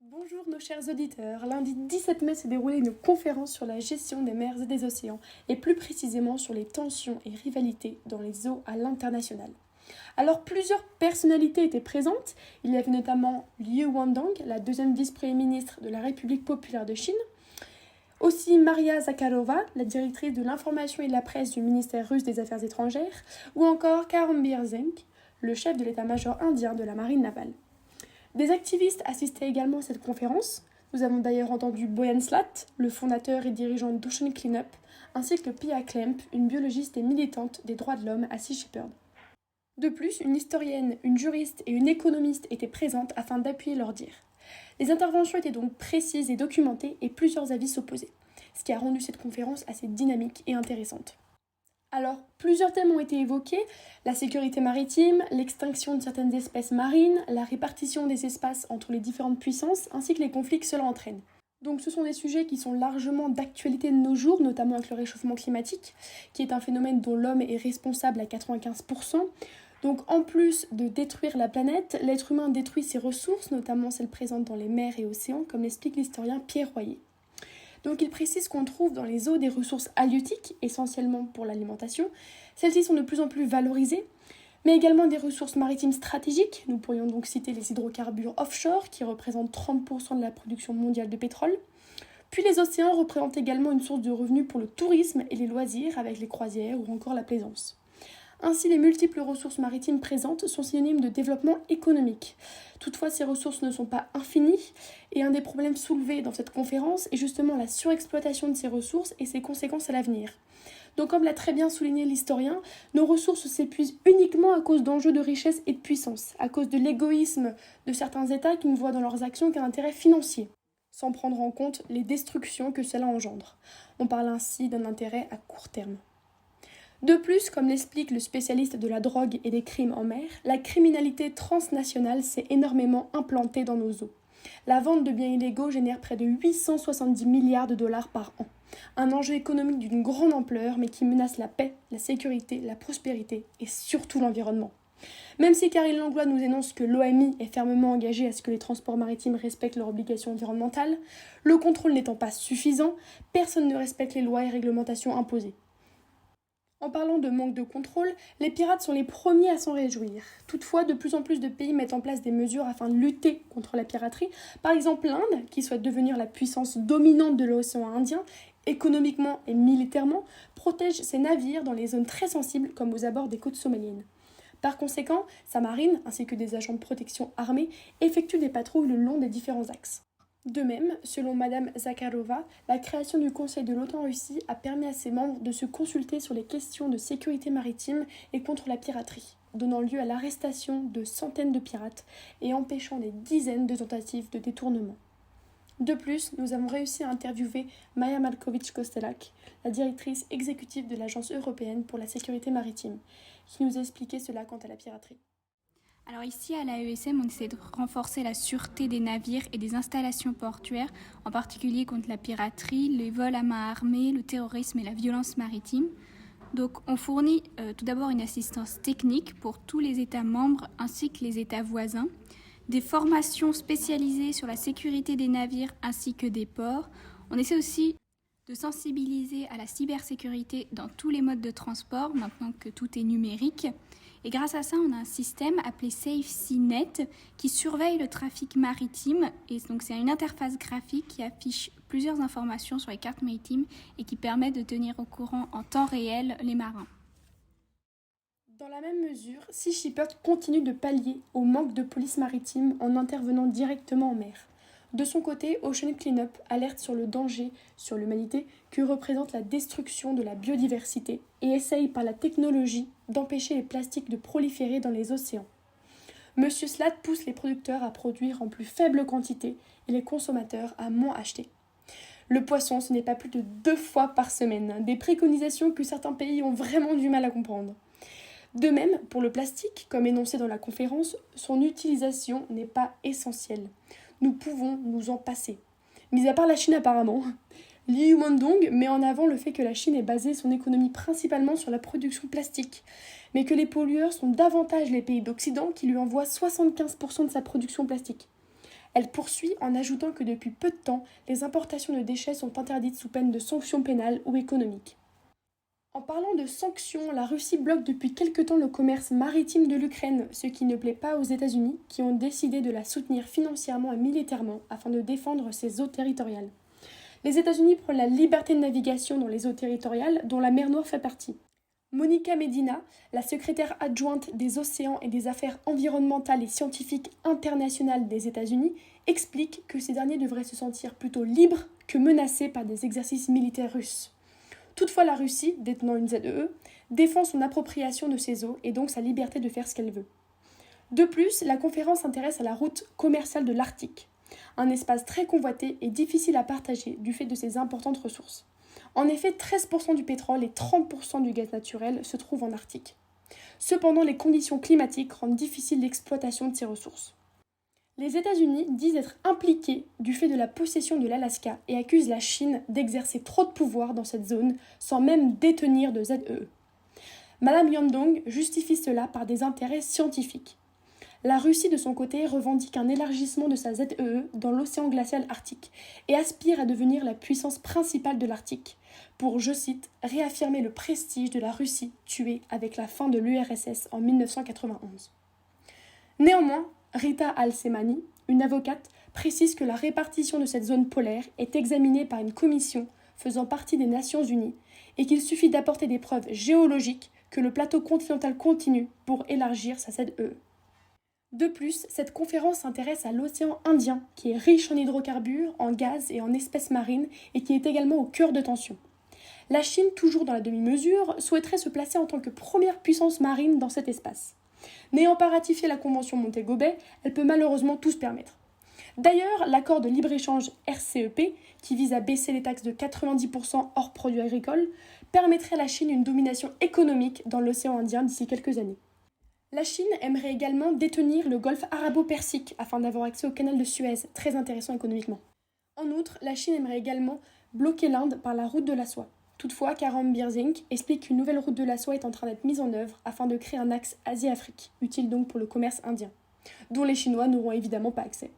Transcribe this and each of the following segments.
Bonjour nos chers auditeurs, lundi 17 mai s'est déroulée une conférence sur la gestion des mers et des océans, et plus précisément sur les tensions et rivalités dans les eaux à l'international. Alors plusieurs personnalités étaient présentes, il y avait notamment Liu Wandong, la deuxième vice-premier ministre de la République populaire de Chine, aussi Maria Zakharova, la directrice de l'information et de la presse du ministère russe des Affaires étrangères, ou encore Karambir Singh, le chef de l'état-major indien de la marine navale. Des activistes assistaient également à cette conférence. Nous avons d'ailleurs entendu Boyan Slat, le fondateur et dirigeant d'Ocean Cleanup, ainsi que Pia Klemp, une biologiste et militante des droits de l'homme à Sea Shepherd. De plus, une historienne, une juriste et une économiste étaient présentes afin d'appuyer leurs dires. Les interventions étaient donc précises et documentées et plusieurs avis s'opposaient, ce qui a rendu cette conférence assez dynamique et intéressante. Alors, plusieurs thèmes ont été évoqués, la sécurité maritime, l'extinction de certaines espèces marines, la répartition des espaces entre les différentes puissances, ainsi que les conflits que cela entraîne. Donc ce sont des sujets qui sont largement d'actualité de nos jours, notamment avec le réchauffement climatique, qui est un phénomène dont l'homme est responsable à 95%. Donc en plus de détruire la planète, l'être humain détruit ses ressources, notamment celles présentes dans les mers et océans, comme l'explique l'historien Pierre Royer. Donc il précise qu'on trouve dans les eaux des ressources halieutiques, essentiellement pour l'alimentation. Celles-ci sont de plus en plus valorisées, mais également des ressources maritimes stratégiques. Nous pourrions donc citer les hydrocarbures offshore, qui représentent 30% de la production mondiale de pétrole. Puis les océans représentent également une source de revenus pour le tourisme et les loisirs, avec les croisières ou encore la plaisance. Ainsi, les multiples ressources maritimes présentes sont synonymes de développement économique. Toutefois, ces ressources ne sont pas infinies, et un des problèmes soulevés dans cette conférence est justement la surexploitation de ces ressources et ses conséquences à l'avenir. Donc, comme l'a très bien souligné l'historien, nos ressources s'épuisent uniquement à cause d'enjeux de richesse et de puissance, à cause de l'égoïsme de certains États qui ne voient dans leurs actions qu'un intérêt financier, sans prendre en compte les destructions que cela engendre. On parle ainsi d'un intérêt à court terme. De plus, comme l'explique le spécialiste de la drogue et des crimes en mer, la criminalité transnationale s'est énormément implantée dans nos eaux. La vente de biens illégaux génère près de 870 milliards de dollars par an. Un enjeu économique d'une grande ampleur, mais qui menace la paix, la sécurité, la prospérité et surtout l'environnement. Même si Karine Langlois nous énonce que l'OMI est fermement engagée à ce que les transports maritimes respectent leurs obligations environnementales, le contrôle n'étant pas suffisant, personne ne respecte les lois et réglementations imposées. En parlant de manque de contrôle, les pirates sont les premiers à s'en réjouir. Toutefois, de plus en plus de pays mettent en place des mesures afin de lutter contre la piraterie. Par exemple, l'Inde, qui souhaite devenir la puissance dominante de l'océan Indien, économiquement et militairement, protège ses navires dans les zones très sensibles comme aux abords des côtes somaliennes. Par conséquent, sa marine, ainsi que des agents de protection armés, effectuent des patrouilles le long des différents axes. De même, selon Madame Zakharova, la création du Conseil de l'OTAN-Russie a permis à ses membres de se consulter sur les questions de sécurité maritime et contre la piraterie, donnant lieu à l'arrestation de centaines de pirates et empêchant des dizaines de tentatives de détournement. De plus, nous avons réussi à interviewer Maja Malkovich-Kostelak, la directrice exécutive de l'Agence européenne pour la sécurité maritime, qui nous a expliqué cela quant à la piraterie. Alors ici à l'AESM, on essaie de renforcer la sûreté des navires et des installations portuaires, en particulier contre la piraterie, les vols à main armée, le terrorisme et la violence maritime. Donc on fournit tout d'abord une assistance technique pour tous les États membres ainsi que les États voisins, des formations spécialisées sur la sécurité des navires ainsi que des ports. On essaie aussi de sensibiliser à la cybersécurité dans tous les modes de transport, maintenant que tout est numérique. Et grâce à ça, on a un système appelé SafeSeaNet qui surveille le trafic maritime. Et donc, c'est une interface graphique qui affiche plusieurs informations sur les cartes maritimes et qui permet de tenir au courant en temps réel les marins. Dans la même mesure, Sea Shepherd continue de pallier au manque de police maritime en intervenant directement en mer. De son côté, Ocean Cleanup alerte sur le danger sur l'humanité que représente la destruction de la biodiversité et essaye par la technologie d'empêcher les plastiques de proliférer dans les océans. Monsieur Slat pousse les producteurs à produire en plus faible quantité et les consommateurs à moins acheter. Le poisson, ce n'est pas plus de 2 fois par semaine, des préconisations que certains pays ont vraiment du mal à comprendre. De même, pour le plastique, comme énoncé dans la conférence, son utilisation n'est pas essentielle. Nous pouvons nous en passer. Mis à part la Chine apparemment. Liu Mandong met en avant le fait que la Chine ait basé son économie principalement sur la production plastique, mais que les pollueurs sont davantage les pays d'Occident qui lui envoient 75% de sa production plastique. Elle poursuit en ajoutant que depuis peu de temps, les importations de déchets sont interdites sous peine de sanctions pénales ou économiques. En parlant de sanctions, la Russie bloque depuis quelque temps le commerce maritime de l'Ukraine, ce qui ne plaît pas aux États-Unis, qui ont décidé de la soutenir financièrement et militairement afin de défendre ses eaux territoriales. Les États-Unis prônent la liberté de navigation dans les eaux territoriales, dont la mer Noire fait partie. Monica Medina, la secrétaire adjointe des océans et des affaires environnementales et scientifiques internationales des États-Unis, explique que ces derniers devraient se sentir plutôt libres que menacés par des exercices militaires russes. Toutefois, la Russie, détenant une ZEE, défend son appropriation de ces eaux et donc sa liberté de faire ce qu'elle veut. De plus, la conférence s'intéresse à la route commerciale de l'Arctique, un espace très convoité et difficile à partager du fait de ses importantes ressources. En effet, 13% du pétrole et 30% du gaz naturel se trouvent en Arctique. Cependant, les conditions climatiques rendent difficile l'exploitation de ces ressources. Les États-Unis disent être impliqués du fait de la possession de l'Alaska et accusent la Chine d'exercer trop de pouvoir dans cette zone sans même détenir de ZEE. Madame Yandong justifie cela par des intérêts scientifiques. La Russie, de son côté, revendique un élargissement de sa ZEE dans l'océan glacial arctique et aspire à devenir la puissance principale de l'Arctique pour, je cite, réaffirmer le prestige de la Russie tuée avec la fin de l'URSS en 1991. Néanmoins, Rita Al-Semani, une avocate, précise que la répartition de cette zone polaire est examinée par une commission faisant partie des Nations Unies et qu'il suffit d'apporter des preuves géologiques que le plateau continental continue pour élargir sa ZEE. De plus, cette conférence s'intéresse à l'océan Indien, qui est riche en hydrocarbures, en gaz et en espèces marines, et qui est également au cœur de tensions. La Chine, toujours dans la demi-mesure, souhaiterait se placer en tant que première puissance marine dans cet espace. N'ayant pas ratifié la convention Montego Bay, elle peut malheureusement tout se permettre. D'ailleurs, l'accord de libre-échange RCEP, qui vise à baisser les taxes de 90% hors produits agricoles, permettrait à la Chine une domination économique dans l'océan Indien d'ici quelques années. La Chine aimerait également détenir le golfe arabo-persique afin d'avoir accès au canal de Suez, très intéressant économiquement. En outre, la Chine aimerait également bloquer l'Inde par la route de la soie. Toutefois, Karam Birzink explique qu'une nouvelle route de la soie est en train d'être mise en œuvre afin de créer un axe Asie-Afrique, utile donc pour le commerce indien, dont les Chinois n'auront évidemment pas accès.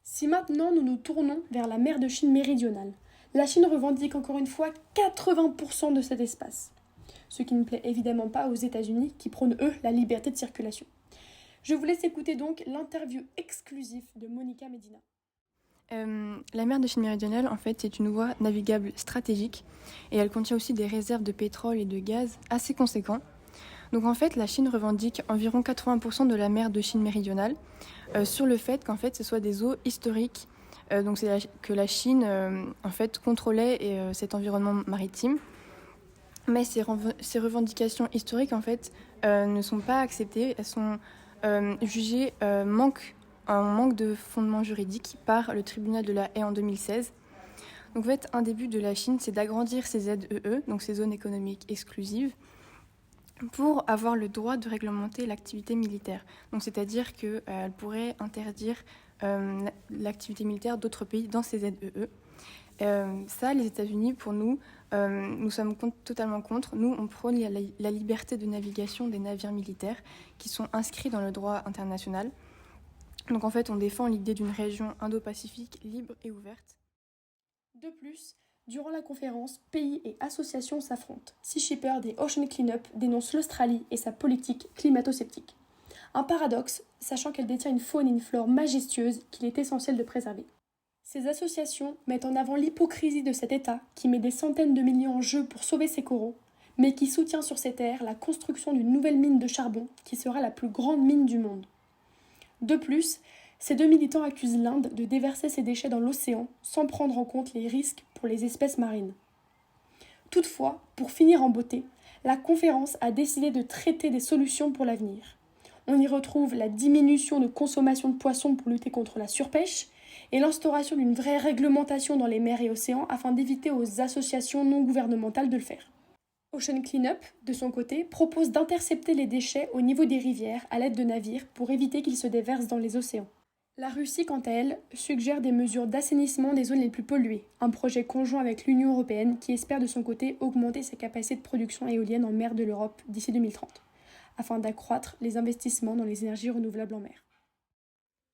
Si maintenant nous nous tournons vers la mer de Chine méridionale, la Chine revendique encore une fois 80% de cet espace. Ce qui ne plaît évidemment pas aux États-Unis qui prônent, eux, la liberté de circulation. Je vous laisse écouter donc l'interview exclusive de Monica Medina. La mer de Chine méridionale, en fait, c'est une voie navigable stratégique et elle contient aussi des réserves de pétrole et de gaz assez conséquents. Donc en fait, la Chine revendique environ 80% de la mer de Chine méridionale sur le fait qu'en fait, ce soit des eaux historiques. Donc c'est que la Chine, en fait, contrôlait cet environnement maritime. Mais ces revendications historiques, en fait, ne sont pas acceptées. Elles sont jugées en manque de fondement juridique par le tribunal de la Haye en 2016. Donc, en fait, un des buts de la Chine, c'est d'agrandir ces ZEE, donc ces zones économiques exclusives, pour avoir le droit de réglementer l'activité militaire. Donc, c'est-à-dire qu'elle pourrait interdire l'activité militaire d'autres pays dans ces ZEE. Ça, les États-Unis, pour nous, nous sommes totalement contre. Nous, on prône la liberté de navigation des navires militaires qui sont inscrits dans le droit international. Donc en fait, on défend l'idée d'une région Indo-Pacifique libre et ouverte. De plus, durant la conférence, pays et associations s'affrontent. Sea Shepherd et Ocean Cleanup dénoncent l'Australie et sa politique climato-sceptique. Un paradoxe, sachant qu'elle détient une faune et une flore majestueuses qu'il est essentiel de préserver. Ces associations mettent en avant l'hypocrisie de cet État qui met des centaines de millions en jeu pour sauver ses coraux, mais qui soutient sur ces terres la construction d'une nouvelle mine de charbon qui sera la plus grande mine du monde. De plus, ces deux militants accusent l'Inde de déverser ses déchets dans l'océan sans prendre en compte les risques pour les espèces marines. Toutefois, pour finir en beauté, la conférence a décidé de traiter des solutions pour l'avenir. On y retrouve la diminution de consommation de poissons pour lutter contre la surpêche, et l'instauration d'une vraie réglementation dans les mers et océans afin d'éviter aux associations non gouvernementales de le faire. Ocean Cleanup, de son côté, propose d'intercepter les déchets au niveau des rivières à l'aide de navires pour éviter qu'ils se déversent dans les océans. La Russie, quant à elle, suggère des mesures d'assainissement des zones les plus polluées, un projet conjoint avec l'Union européenne qui espère de son côté augmenter sa capacité de production éolienne en mer de l'Europe d'ici 2030, afin d'accroître les investissements dans les énergies renouvelables en mer.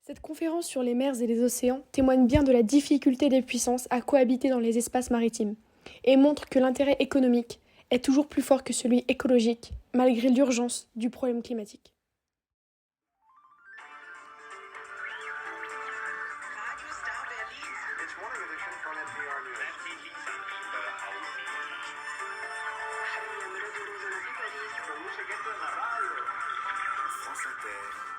Cette conférence sur les mers et les océans témoigne bien de la difficulté des puissances à cohabiter dans les espaces maritimes, et montre que l'intérêt économique est toujours plus fort que celui écologique, malgré l'urgence du problème climatique. Radio Star Berlin. It's Morning Edition von NPR News. La melodie de la La música en la radio. France Inter.